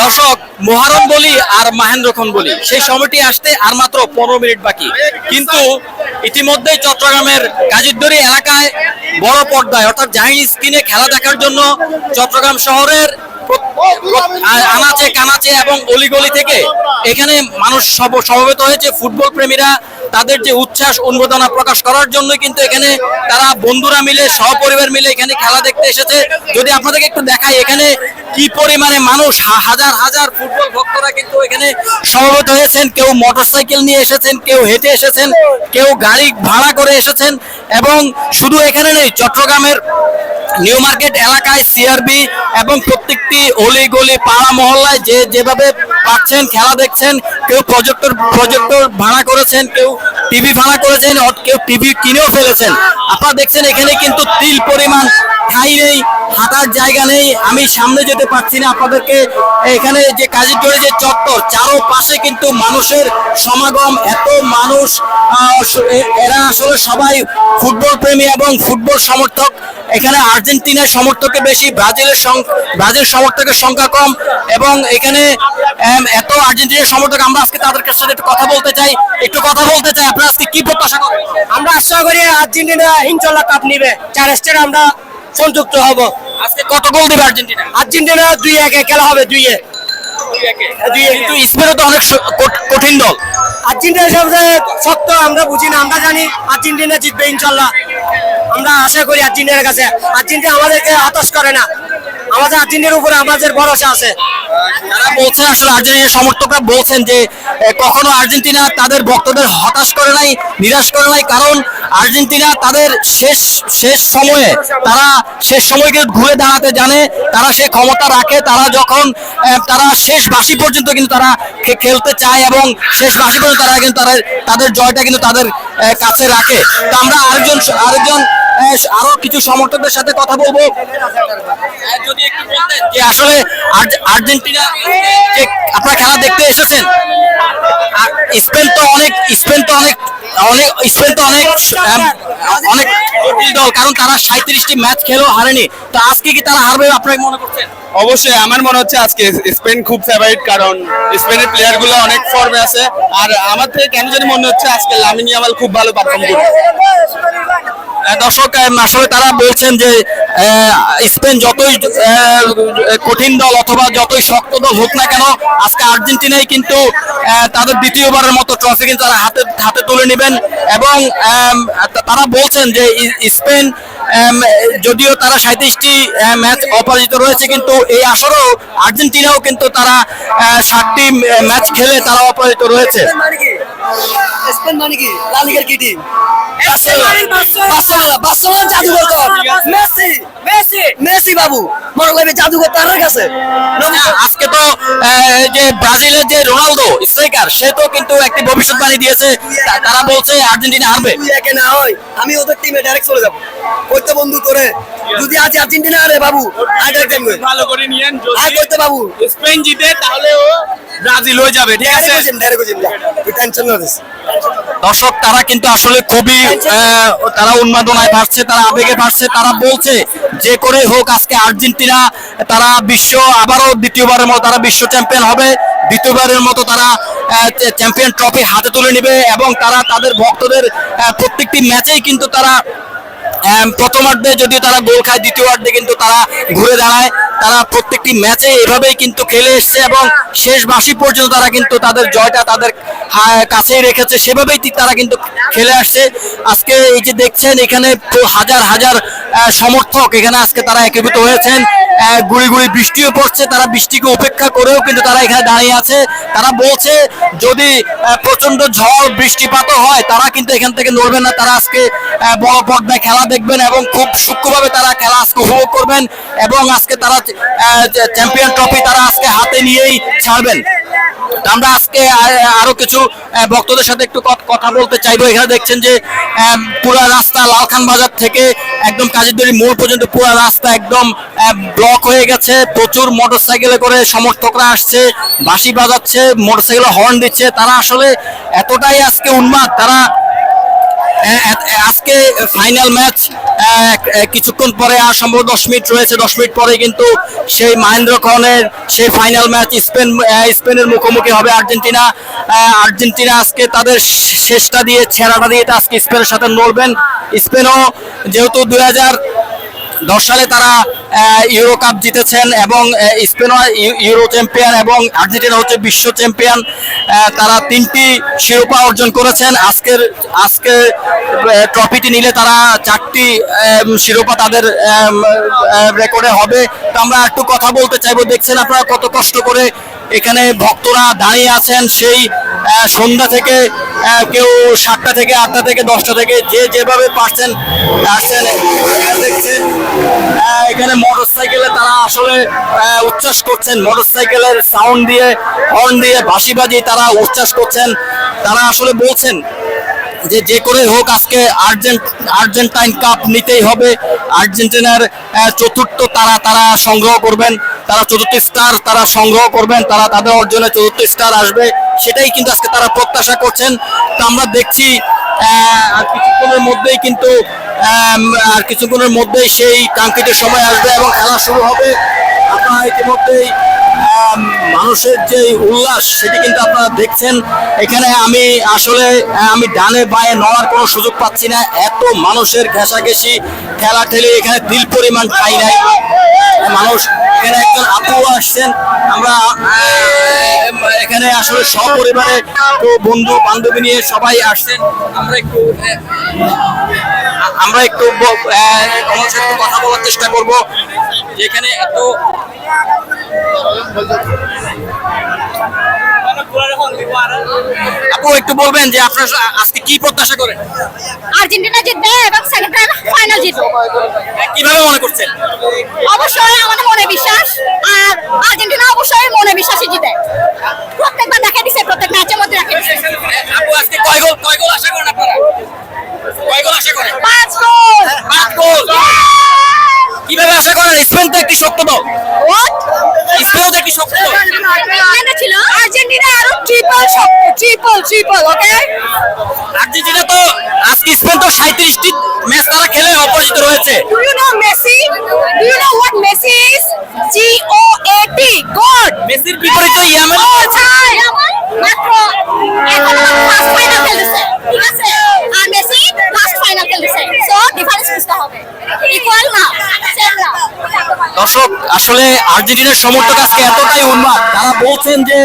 দর্শক, মহারণ বলি আর মাহেন্দ্রক্ষণ বলি, সেই সময়টি আসতে আর মাত্র 15 মিনিট বাকি। কিন্তু ইতিমধ্যেই চট্টগ্রামের কাজিরদড়ি এলাকায় বড় পর্দায় অর্থাৎ জাহির স্ক্রিনে খেলা দেখার জন্য চট্টগ্রাম শহরের আনাচে কানাচে এবং অলিগলি থেকে এখানে মানুষ সমবেত হয়েছে। ফুটবল প্রেমীরা তাদের যে উচ্ছ্বাস উন্মাদনা প্রকাশ করার জন্য কিন্তু এখানে তারা বন্ধুরা মিলে সহপরিবার মিলে এখানে খেলা দেখতে এসেছে। যদি আপনাদেরকে একটু দেখাই এখানে কি পরিমাণে মানুষ, হাজার হাজার ফুটবল ভক্তরা কিন্তু এখানে সমবেত হয়েছেন। কেউ মোটরসাইকেল নিয়ে এসেছেন, কেউ হেঁটে এসেছেন, কেউ গাড়ি ভাড়া করে এসেছেন। এবং শুধু এখানে নেই, চট্টগ্রামের নিউ মার্কেট এলাকায় সিআরবি এবং প্রত্যেকটি অলি গলি পাড়া মহল্লায় যেভাবে পাচ্ছেন খেলা দেখছেন। কেউ প্রজেক্টর ভাড়া করেছেন, কেউ টিভি ভাড়া করেছেন, কেউ টিভি কিনেও ফেলেছেন। আপনারা দেখছেন এখানে কিন্তু তিল পরিমাণ ঠাঁই নেই, হাঁটার জায়গা নেই। আমি সামনে যেতে পারছি না আপনাদেরকে। এখানে যে কাজিরদড়ি যে চত্বর, চারপাশে কিন্তু মানুষের সমাগম, এত মানুষ। এরা আসলে সবাই ফুটবল প্রেমী এবং ফুটবল সমর্থক। এখানে আর্জেন্টিনার সমর্থকের বেশি, ব্রাজিল সমর্থকের সংখ্যা কম। এবং এখানে এত আর্জেন্টিনার সমর্থক, আমরা আজকে তাদের সাথে একটু কথা বলতে চাই। আপনারা আজকে কি প্রত্যাশা করেন? আমরা আশা করি আর্জেন্টিনা ইনশাআল্লাহ কাপ নিবে। 4 স্টার আমরা সংযুক্ত হব। আজকে কত গোল দিবে আর্জেন্টিনা? আর্জেন্টিনা 2-1 খেলা হবে। 2-1 কিন্তু স্পেনও তো অনেক কঠিন দল। আর্জেন্টিনা সবচেয়ে শক্ত, আমরা বুঝি না, আমরা জানি আর্জেন্টিনা জিতবে ইনশাআল্লাহ। আমরা আশা করি আর্জেন্টিনার কাছে। আর্জেন্টিনা আমাদেরকে হতাশ করে না, আমাদের আর্জেন্টিনার উপরে আমাদের ভরসা আছে। তারা বলছেন, আসলে আর্জেন্টিনার সমর্থকরা বলছেন যে কখনো আর্জেন্টিনা তাদের ভক্তদের হতাশ করে নাই, নিরাশ করে নাই। কারণ আর্জেন্টিনা তাদের শেষ সময়ে শেষ সময়কে ঘুরে দাঁড়াতে জানে, তারা সে ক্ষমতা রাখে। তারা শেষ বাঁশি পর্যন্ত কিন্তু তারা খেলতে চায় এবং শেষ বাঁশি পর্যন্ত তারা কিন্তু তাদের জয়টা কিন্তু তাদের কাছে রাখে। তো আমরা আরেকজন আরো কিছু সমর্থকদের সাথে কথা বলবো। যদি একটু বলতেন যে আসলে আর্জেন্টিনা যে আপনারা খেলা দেখতে এসেছেন, স্পেন তো অনেক জটিল দল, কারণ তারা 37টি ম্যাচ খেলেও হারেনি। তো আজকে কি তারা হারবে আপনারা মনে করছেন? অবশ্যই আমার মনে হচ্ছে আজকে স্পেন খুব ফেভারিট, কারণ স্পেনের প্লেয়ার গুলো অনেক ফর্মে আছে। আর আমার থেকে কেন জানি মনে হচ্ছে আজকে লামিন ইয়ামাল খুব ভালো পারফর্ম করবে। দর্শক, আসলে তারা বলছেন যে স্পেন যতই কঠিন দল অথবা যতই শক্ত দল হোক না কেন, আজকে আর্জেন্টিনাই কিন্তু তাদের দ্বিতীয়বারের মতো ট্রফি কিন্তু তারা হাতে তুলে নেবেন। এবং তারা বলছেন যে স্পেন যদিও তারা 37টি ম্যাচ অপরাজিত রয়েছে, কিন্তু এই আসরেও আর্জেন্টিনাও কিন্তু তারা 7টি ম্যাচ খেলে তারা অপরাজিত রয়েছে। স্পেন মানে কি? লা লিগার কি টিম? মেসি বাবু মনে করবে জাদুঘর তার কাছে। আজকে তো যে ব্রাজিলের যে রোনালদো স্ট্রাইকার, সে তো কিন্তু একটি ভবিষ্যৎবাণী দিয়েছে। তারা বলছে আর্জেন্টিনা হারবে। না হয় আমি ওদের টিমে ডাইরেক্ট চলে যাবো। করতে বন্ধু করে যদি আজ আর্জেন্টিনা আরে বাবু ভালো করে নিয়েন, আর করতে বাবু স্পেন জিতে তাহলে ও ব্রাজিল হয়ে যাবে। ঠিক আছে, টেনশন না। দর্শক, তারা কিন্তু আসলে খুবই তারা উন্মাদনায় ভাসছে, তারা আবেগে ভাসছে। তারা বলছে যে করে হোক আজকে আর্জেন্টিনা তারা আবারও দ্বিতীয়বারের মতো তারা বিশ্ব চ্যাম্পিয়ন হবে। দ্বিতীয়বারের মতো তারা চ্যাম্পিয়ন ট্রফি হাতে তুলে নেবে। এবং তারা তাদের ভক্তদের প্রত্যেকটি ম্যাচেই কিন্তু তারা প্রথমার্ধে যদিও তারা গোল খায়, দ্বিতীয়ার্ধে কিন্তু তারা ঘুরে দাঁড়ায়। তারা প্রত্যেকটি ম্যাচে এভাবেই কিন্তু খেলে এসছে এবং শেষ বাঁশি পর্যন্ত তারা কিন্তু তাদের জয়টা তাদের কাছেই রেখেছে, সেভাবেই তারা কিন্তু খেলে আসছে। আজকে এই যে দেখছেন এখানে হাজার হাজার সমর্থক এখানে আজকে তারা একীভূত হয়েছেন। গুড়ি গুড়ি বৃষ্টিও পড়ছে, তারা বৃষ্টিকে উপেক্ষা করেও কিন্তু তারা এখানে দাঁড়িয়ে আছে। তারা বলছে যদি প্রচন্ড ঝড় বৃষ্টিপাতও হয় তারা কিন্তু এখান থেকে নড়বেন না। তারা আজকে বড় পর্দায় খেলা দেখবেন এবং খুব সূক্ষ্মভাবে তারা খেলা আজকে উপভোগ করবেন। এবং আজকে তারা চ্যাম্পিয়ন ট্রফি তারা আজকে হাতে নিয়েই ছাড়বেন। আমরা আজকে আরো কিছু ভক্তদের সাথে একটু কথা বলতে চাইবো। এখানে দেখছেন যে পুরো রাস্তা লালখান বাজার থেকে একদম কাজিরদড়ি মোড় পর্যন্ত পুরো রাস্তা একদম ব্লক হয়ে গেছে। প্রচুর মোটরসাইকেলে করে সমর্থকরা আসছে, বাঁশি বাজাচ্ছে, মোটরসাইকেলে হর্ন দিচ্ছে। তারা আসলে এতটাই আজকে উন্মাদ, তারা আজকে ফাইনাল ম্যাচ কিছুক্ষণ পরে আর সম্ভব 10 মিনিট রয়েছে, 10 মিনিট পরে কিন্তু সেই মহেন্দ্রক্ষণের সেই ফাইনাল ম্যাচ স্পেনের মুখোমুখি হবে আর্জেন্টিনা। আর্জেন্টিনা আজকে তাদের শেষটা দিয়ে ছেঁড়াটা দিয়ে আজকে স্পেনের সাথে লড়বেন। স্পেনও যেহেতু 2010 সালে তারা ইউরো কাপ জিতেছেন এবং স্পেনও ইউরো চ্যাম্পিয়ন এবং আর্জেন্টিনা হচ্ছে বিশ্ব চ্যাম্পিয়ন। তারা 3টি শিরোপা অর্জন করেছেন। আজকে ট্রফিটি নিলে তারা 4টি শিরোপা তাদের রেকর্ডে হবে। তো আমরা একটু কথা বলতে চাইবো। দেখছেন আপনারা কত কষ্ট করে এখানে ভক্তরা দাঁড়িয়ে আছেন সেই সন্ধ্যা থেকে, কেউ 7টা থেকে 8টা থেকে 10টা থেকে যে যেভাবে পারছেন আসছেন। দেখছেন এখানে মোটরসাইকেলে তারা আসলে উচ্ছ্বাস করছেন, মোটরসাইকেলের সাউন্ড দিয়ে হর্ন দিয়ে বাঁশি বাজিয়ে তারা উচ্ছ্বাস করছেন। তারা আসলে বলছেন যে করে হোক আজকে আর্জেন্টাইন কাপ নিতেই হবে। আর্জেন্টিনার চতুর্থ তারা সংগ্রহ করবেন, তারা 4টি স্টার তারা সংগ্রহ করবেন, তারা তাদের অর্জনে 4টি স্টার আসবে, সেটাই কিন্তু আজকে তারা প্রত্যাশা করছেন। তো আমরা দেখছি আর কিছুক্ষণের মধ্যেই সেই কাঙ্ক্ষিত সময় আসবে এবং খেলা শুরু হবে। আপনারা ইতিমধ্যেই মানুষের যে উল্লাস সেটি কিন্তু আপনারা দেখছেন। এখানে আমি ডানে বায়ে নড়ার কোনো সুযোগ পাচ্ছি না, এত মানুষের ঘেঁষাঘেঁষি খেলা ঠেলে এখানে দিল পরিমাণ পাই নাই মানুষ। এখানে একজন আপু আসছেন, আমরা এখানে আসলে সপরিবারে বন্ধু বান্ধবী নিয়ে সবাই আসছেন। আমরা একটু ওনার সাথে কথা বলার চেষ্টা করব। যেখানে এত আপু একটু বলবেন যে আপনার আজকে কি প্রত্যাশা করেন? আর্জেন্টিনা জিতবে এবং সেকেন্ড টাইম ফাইনাল জিতবে। কিভাবে মনে করছেন? অবশ্যই আমাদের মনে বিশ্বাস, আর আর্জেন্টিনা অবশ্যই মনে বিশ্বাসই জিতে। প্রত্যেকবার দেখা দিছে, প্রত্যেক ম্যাচের মধ্যে দেখা দিছে। আপু আজকে কয় গোল আশা করেন আপনারা? কয় গোল আশা করেন? 5 গোল। 5 গোল। কিভাবে আশা করেন? স্পেন তো একটি শক্ত দল। স্পেনও তো একটি শক্ত দল। ছিল আর্জেন্টিনা আরো ট্রিপল ওকে। আর্জেন্টিনা তো আজকে স্পেন তো 37টি ম্যাচ তারা খেলে অপরাজিত রয়েছে। Do you know Messi? Do you know what Messi is? GOAT god. মেসির বিপরীতে ইয়ামান মাত্র এখন ফার্স্ট ফাইনাল খেলতেছে, ঠিক আছে? আর মেসি লাস্ট ফাইনাল খেলতেছে, সো ডিফারেন্স বুঝতে হবে। ইকুয়াল না, সেম না। দর্শক আসলে আর্জেন্টিনার সমর্থক আজকে এতটাই উন্মাদ, তারা বলছেন যে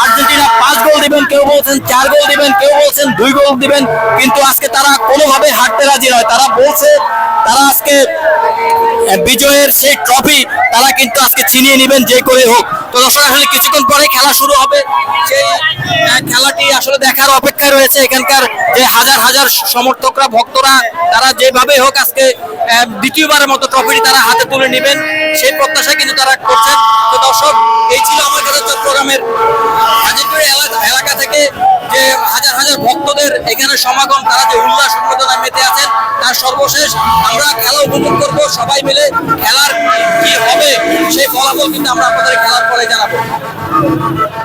আর্জেন্টিনা 5 গোল দিবেন, কেউ বলছেন 4 গোল দিবেন, কেউ বলছেন 2 গোল দিবেন, কিন্তু আজকে তারা কোনোভাবে হারতে রাজি নয়। তারা বলছে তারা আজকে বিজয়ের সেই ট্রফি তারা কিন্তু আজকে ছিনিয়ে নেবেন যে করে হোক। তো দর্শক আসলে কিছুক্ষণ পরে খেলা শুরু হবে, সেই খেলাটি আসলে দেখার অপেক্ষায় রয়েছে এখানকার যে হাজার হাজার সমর্থকরা ভক্তরা, তারা যেভাবে হোক আজকে দ্বিতীয়বারের মতো ট্রফিটি তারা হাতে তুলে নেবেন সেই প্রত্যাশা কিন্তু তারা করছেন। তো দর্শক এই ছিল আমার কাছে চট্টগ্রামের হাজিরপুর এলাকা থেকে যে হাজার হাজার ভক্তদের এখানে সমাগম, তারা যে উল্লাস উন্মোদনায় মেতে আছেন তার সর্বশেষ আমরা খেলা উপভোগ করবো সবাই মিলে। খেলার কি হবে সেই ফলাফল কিন্তু আমরা আপনাদের খেলার পরে জানাবো।